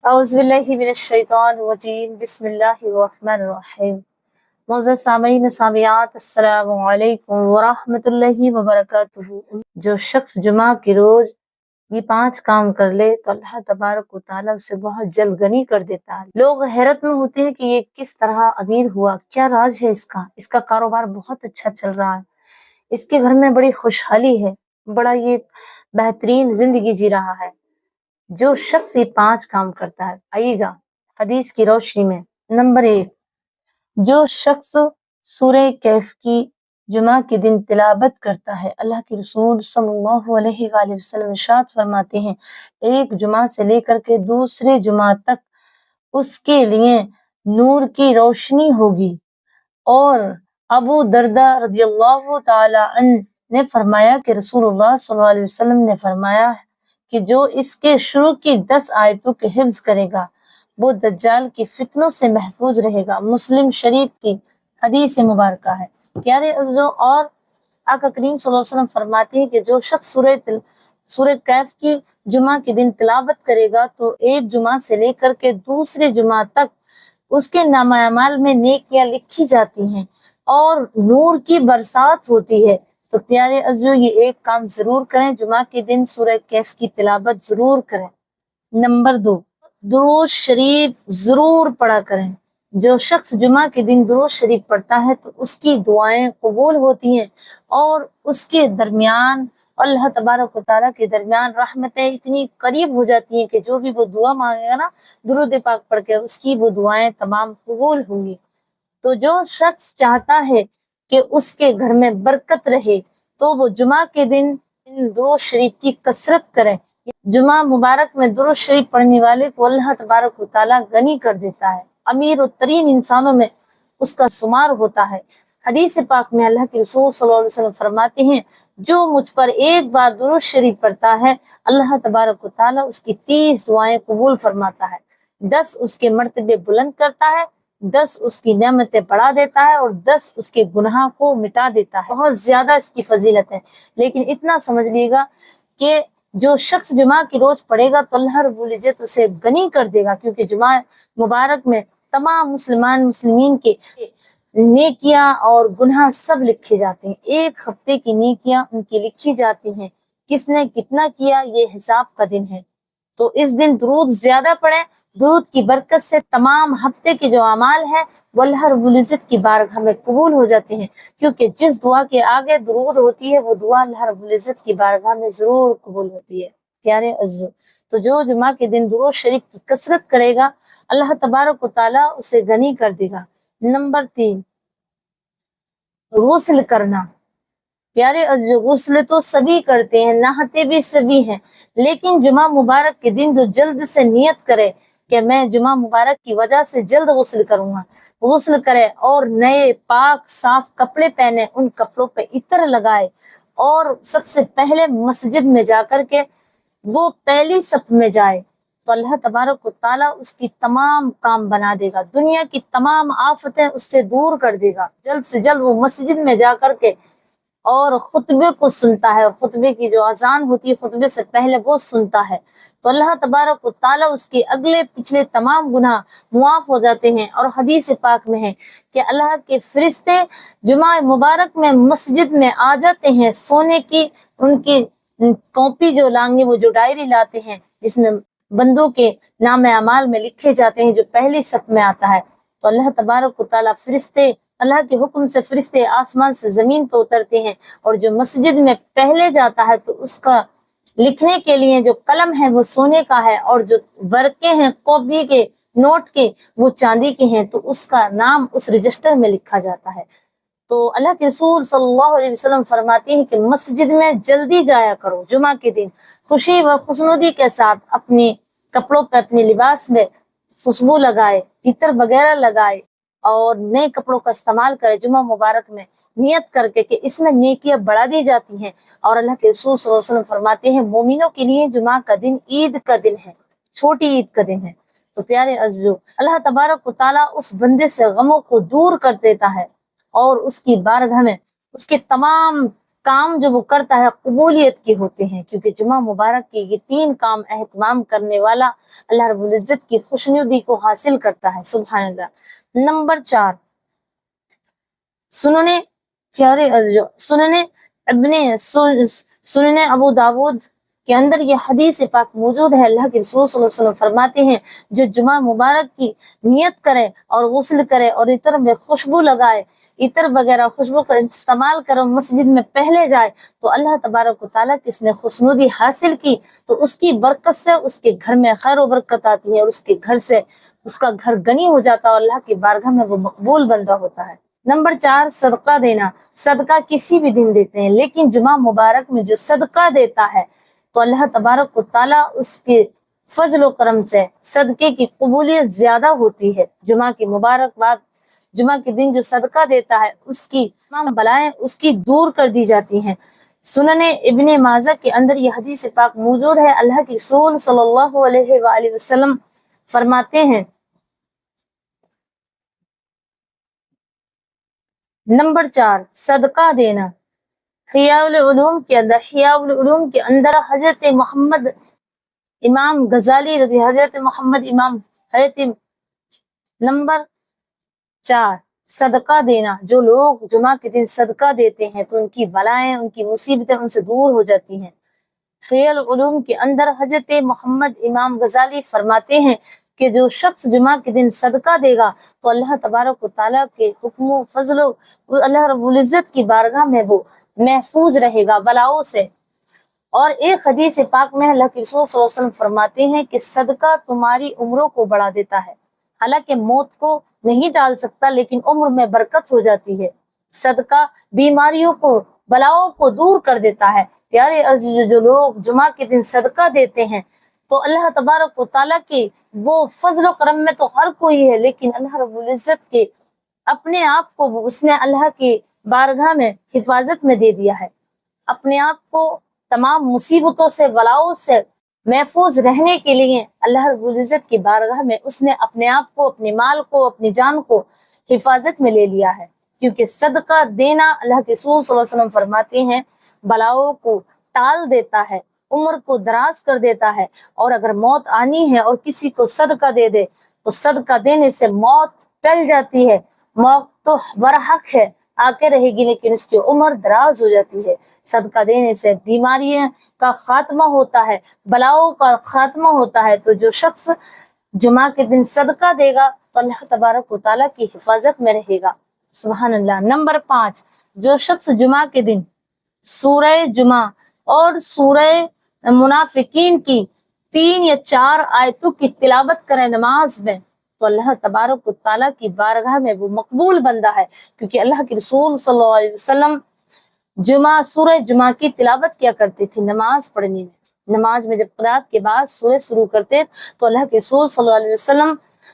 اعوذ باللہ من الشیطان الرجیم بسم اللہ الرحمن الرحیم۔ معزز سامعین و سامعات، السلام علیکم ورحمۃ اللہ وبرکاتہ۔ جو شخص جمعہ کی روز یہ 5 کام کر لے تو اللہ تبارک و تعالیٰ اسے بہت جلد غنی کر دیتا ہے۔ لوگ حیرت میں ہوتے ہیں کہ یہ کس طرح امیر ہوا، کیا راز ہے اس کا کاروبار بہت اچھا چل رہا ہے، اس کے گھر میں بڑی خوشحالی ہے، بڑا یہ بہترین زندگی جی رہا ہے۔ جو شخص یہ 5 کام کرتا ہے، آئیے گا حدیث کی روشنی میں۔ نمبر 1، جو شخص سورہ کہف کی جمعہ کے دن تلاوت کرتا ہے، اللہ کے رسول صلی اللہ علیہ وآلہ وسلم ارشاد فرماتے ہیں ایک جمعہ سے لے کر کے دوسرے جمعہ تک اس کے لیے نور کی روشنی ہوگی۔ اور ابو درداء رضی اللہ تعالی عنہ نے فرمایا کہ رسول اللہ صلی اللہ علیہ وسلم نے فرمایا کہ جو اس کے شروع کی 10 آیتوں کے حفظ کرے گا وہ دجال کی فتنوں سے محفوظ رہے گا۔ مسلم شریف کی حدیث مبارکہ ہے۔ پیارے عزیزو، اور آقا کریم صلی اللہ علیہ وسلم فرماتے ہیں کہ جو شخص سورہ کہف کی جمعہ کے دن تلاوت کرے گا تو ایک جمعہ سے لے کر کے دوسرے جمعہ تک اس کے نامہ اعمال میں نیکیاں لکھی جاتی ہیں اور نور کی برسات ہوتی ہے۔ تو پیارے عزیزو، یہ ایک کام ضرور کریں، جمعہ کے دن سورہ کہف کی تلاوت ضرور کریں۔ نمبر 2، درود شریف ضرور پڑھا کریں۔ جو شخص جمعہ کے دن درود شریف پڑھتا ہے تو اس کی دعائیں قبول ہوتی ہیں اور اس کے درمیان اللہ تبارک و تعالیٰ کے درمیان رحمتیں اتنی قریب ہو جاتی ہیں کہ جو بھی وہ دعا مانگے گا نا درود پاک پڑھ کے، اس کی وہ دعائیں تمام قبول ہوں گی۔ تو جو شخص چاہتا ہے کہ اس کے گھر میں برکت رہے تو وہ جمعہ کے دن درود شریف کی کثرت کرے۔ جمعہ مبارک میں درود شریف پڑھنے والے کو اللہ تبارک و تعالیٰ غنی کر دیتا ہے، امیر و ترین انسانوں میں اس کا شمار ہوتا ہے۔ حدیث پاک میں اللہ کے رسول صلی اللہ علیہ وسلم فرماتے ہیں جو مجھ پر ایک بار درود شریف پڑھتا ہے اللہ تبارک و تعالیٰ اس کی 30 دعائیں قبول فرماتا ہے، 10 اس کے مرتبے بلند کرتا ہے، 10 اس کی نعمتیں بڑھا دیتا ہے اور 10 اس کے گناہ کو مٹا دیتا ہے۔ بہت زیادہ اس کی فضیلت ہے، لیکن اتنا سمجھ لیے گا کہ جو شخص جمعہ کی روز پڑھے گا تو اللہ رب العزت اسے غنی کر دے گا، کیونکہ جمعہ مبارک میں تمام مسلمین کے نیکیاں اور گناہ سب لکھے جاتے ہیں۔ ایک ہفتے کی نیکیاں ان کی لکھی جاتی ہیں، کس نے کتنا کیا یہ حساب کا دن ہے۔ تو اس دن درود زیادہ پڑھیں، درود کی برکت سے تمام ہفتے کے جو اعمال ہیں وہ اللہ رب العزت کی بارگاہ میں قبول ہو جاتے ہیں، کیونکہ جس دعا کے آگے درود ہوتی ہے وہ دعا اللہ رب العزت کی بارگاہ میں ضرور قبول ہوتی ہے۔ پیارے عزیزو، تو جو جمعہ کے دن درود شریف کی کثرت کرے گا اللہ تبارک و تعالیٰ اسے غنی کر دے گا۔ نمبر 3، غسل کرنا۔ پیارے عزیزو، غسل تو سبھی کرتے ہیں، نہاتے بھی سبھی ہیں، لیکن جمعہ مبارک کے دن جو جلد سے نیت کرے کہ میں جمعہ مبارک کی وجہ سے جلد غسل کروں گا، غسل کرے اور نئے پاک صاف کپڑے پہنے، ان کپڑوں پہ عطر لگائے اور سب سے پہلے مسجد میں جا کر کے وہ پہلی صف میں جائے تو اللہ تبارک و تعالیٰ اس کی تمام کام بنا دے گا، دنیا کی تمام آفتیں اس سے دور کر دے گا۔ جلد سے جلد وہ مسجد میں جا کر کے اور خطبے کو سنتا ہے، اور خطبے کی جو اذان ہوتی ہے خطبے سے پہلے وہ سنتا ہے تو اللہ تبارک و تعالیٰ اس کے اگلے پچھلے تمام گناہ معاف ہو جاتے ہیں۔ اور حدیث پاک میں ہے کہ اللہ کے فرشتے جمعہ مبارک میں مسجد میں آ جاتے ہیں، سونے کی ان کی کاپی جو لائیں گے، وہ جو ڈائری لاتے ہیں جس میں بندوں کے نام اعمال میں لکھے جاتے ہیں، جو پہلی صف میں آتا ہے تو اللہ تبارک و تعالیٰ فرشتے اللہ کے حکم سے فرشتے آسمان سے زمین پہ اترتے ہیں، اور جو مسجد میں پہلے جاتا ہے تو اس کا لکھنے کے لیے جو قلم ہے وہ سونے کا ہے، اور جو ورقے ہیں کاپی کے نوٹ کے وہ چاندی کے ہیں، تو اس کا نام اس رجسٹر میں لکھا جاتا ہے۔ تو اللہ کے رسول صلی اللہ علیہ وسلم فرماتے ہیں کہ مسجد میں جلدی جایا کرو، جمعہ کے دن خوشی و خوشنودی کے ساتھ اپنے کپڑوں پہ اپنے لباس میں خوشبو لگائے، عطر وغیرہ لگائے اور نئے کپڑوں کا استعمال کرے جمعہ مبارک میں، نیت کر کے کہ اس میں نیکیاں بڑھا دی جاتی ہیں۔ اور اللہ کے رسول صلی اللہ علیہ وسلم فرماتے ہیں مومنوں کے لیے جمعہ کا دن عید کا دن ہے، چھوٹی عید کا دن ہے۔ تو پیارے عزیزو، اللہ تبارک و تعالیٰ اس بندے سے غموں کو دور کر دیتا ہے اور اس کی بارگاہ میں اس کے تمام کام جو وہ کرتا ہے قبولیت کے ہوتے ہیں، کیونکہ جمعہ مبارک کے یہ 3 کام اہتمام کرنے والا اللہ رب العزت کی خوشنودی کو حاصل کرتا ہے۔ سبحان اللہ۔ نمبر 4، سنن ابو داود کے اندر یہ حدیث پاک موجود ہے۔ اللہ کے رسول صلی اللہ علیہ وسلم فرماتے ہیں جو جمعہ مبارک کی نیت کرے اور غسل کرے اور عطر میں خوشبو لگائے، عطر وغیرہ خوشبو کا استعمال کرو، مسجد میں پہلے جائے تو اللہ تبارک و تعالیٰ کی اس نے خوشنودی حاصل کی تو اس کی برکت سے اس کے گھر میں خیر و برکت آتی ہے اور اس کے گھر سے اس کا گھر غنی ہو جاتا ہے اور اللہ کی بارگاہ میں وہ مقبول بندہ ہوتا ہے۔ نمبر 4، صدقہ دینا۔ صدقہ کسی بھی دن دیتے ہیں، لیکن جمعہ مبارک میں جو صدقہ دیتا ہے تو اللہ تبارک و تعالیٰ اس کے فضل و کرم سے صدقے کی قبولیت زیادہ ہوتی ہے۔ جمعہ کی مبارک بات، جمعہ کے دن جو صدقہ دیتا ہے اس کی تمام بلائیں اس کی دور کر دی جاتی ہیں۔ سنن ابن ماجہ کے اندر یہ حدیث پاک موجود ہے۔ اللہ کے رسول صلی اللہ علیہ وآلہ وسلم فرماتے ہیں، نمبر 4، صدقہ دینا۔ احیاء العلوم کے اندر حضرت محمد امام غزالی نمبر 4، صدقہ دینا۔ جو لوگ جمعہ کے دن صدقہ دیتے ہیں تو ان کی بلائیں، ان کی مصیبتیں ان سے دور ہو جاتی ہیں۔ احیاء العلوم کے اندر حضرت محمد امام غزالی فرماتے ہیں کہ جو شخص جمعہ کے دن صدقہ دے گا تو اللہ تبارک و تعالیٰ کے حکم و فضل و اللہ رب العزت کی بارگاہ میں وہ محفوظ رہے گا بلاؤں سے۔ اور ایک حدیث پاک میں اللہ کے رسول صلی اللہ علیہ وسلم فرماتے ہیں کہ صدقہ تمہاری عمروں کو بڑھا دیتا ہے، حالانکہ موت کو نہیں ٹال سکتا لیکن عمر میں برکت ہو جاتی ہے۔ صدقہ بیماریوں کو، بلاؤں کو دور کر دیتا ہے۔ پیارے عزیز، جو لوگ جمعہ کے دن صدقہ دیتے ہیں تو اللہ تبارک و تعالیٰ کے وہ فضل و کرم میں تو ہر کوئی ہے، لیکن اللہ رب العزت کے اپنے آپ کو اس نے اللہ کی بارگاہ میں حفاظت میں دے دیا ہے۔ اپنے آپ کو تمام مصیبتوں سے، بلاؤں سے محفوظ رہنے کے لیے اللہ رب العزت کی بارگاہ میں اس نے اپنے آپ کو، اپنے مال کو، اپنی جان کو حفاظت میں لے لیا ہے، کیونکہ صدقہ دینا اللہ کے رسول صلی اللہ علیہ وسلم فرماتے ہیں بلاؤں کو ٹال دیتا ہے، عمر کو دراز کر دیتا ہے، اور اگر موت آنی ہے اور کسی کو صدقہ دے دے تو صدقہ دینے سے موت ٹل جاتی ہے۔ موت تو برحق ہے، آ کے رہے گی، لیکن اس کی عمر دراز ہو جاتی ہے۔ صدقہ دینے سے بیماریاں کا خاتمہ ہوتا ہے، بلاؤں کا خاتمہ ہوتا ہے۔ تو جو شخص جمعہ کے دن صدقہ دے گا تو اللہ تبارک و تعالیٰ کی حفاظت میں رہے گا۔ سبحان اللہ۔ نمبر 5، جو شخص جمعہ کے دن سورہ جمعہ اور سورہ منافقین کی 3 یا 4 آیتوں کی تلاوت کرے نماز میں تو اللہ تبارک و تعالیٰ کی بارگاہ میں وہ مقبول بندہ ہے، کیونکہ اللہ کے رسول صلی اللہ علیہ وسلم سورہ جمعہ کی تلاوت کیا کرتے تھے نماز پڑھنے میں۔ نماز میں جب قرات کے بعد سورہ شروع کرتے تو اللہ کے رسول صلی اللہ علیہ وسلم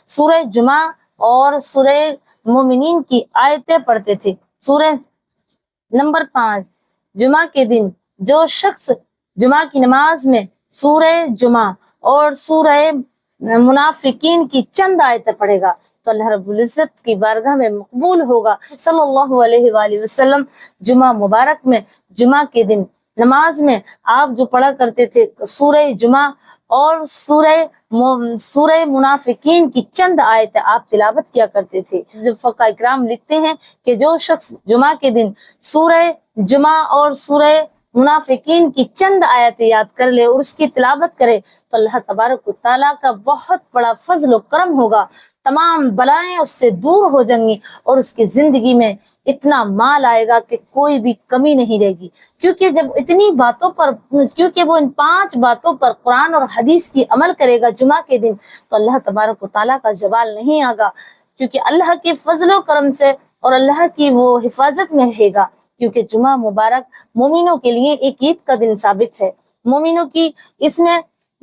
سورہ جمعہ اور سورہ مومنین کی آیتیں پڑھتے تھے۔ نمبر 5، جمعہ کے دن جو شخص جمعہ کی نماز میں سورہ جمعہ اور سورہ منافقین کی چند آیتیں پڑھے گا تو اللہ رب العزت کی بارگاہ میں مقبول ہوگا۔ صلی اللہ علیہ وآلہ وسلم جمعہ مبارک میں، جمعہ کے دن نماز میں آپ جو پڑھا کرتے تھے تو سورہ جمعہ اور سورہ منافقین کی چند آیتیں آپ تلاوت کیا کرتے تھے۔ فقہ اکرام لکھتے ہیں کہ جو شخص جمعہ کے دن سورہ جمعہ اور سورہ منافقین کی چند آیتیں یاد کر لے اور اس کی تلاوت کرے تو اللہ تبارک و تعالیٰ کا بہت بڑا فضل و کرم ہوگا، تمام بلائیں اس سے دور ہو جائیں گی اور اس کی زندگی میں اتنا مال آئے گا کہ کوئی بھی کمی نہیں رہے گی، کیونکہ جب کیونکہ وہ ان 5 باتوں پر قرآن اور حدیث کی عمل کرے گا جمعہ کے دن تو اللہ تبارک و تعالیٰ کا زوال نہیں آگا، کیونکہ اللہ کے فضل و کرم سے اور اللہ کی وہ حفاظت میں رہے گا۔ کیونکہ جمعہ مبارک مومنوں کے لیے ایک عید کا دن ثابت ہے، مومنوں کی اس میں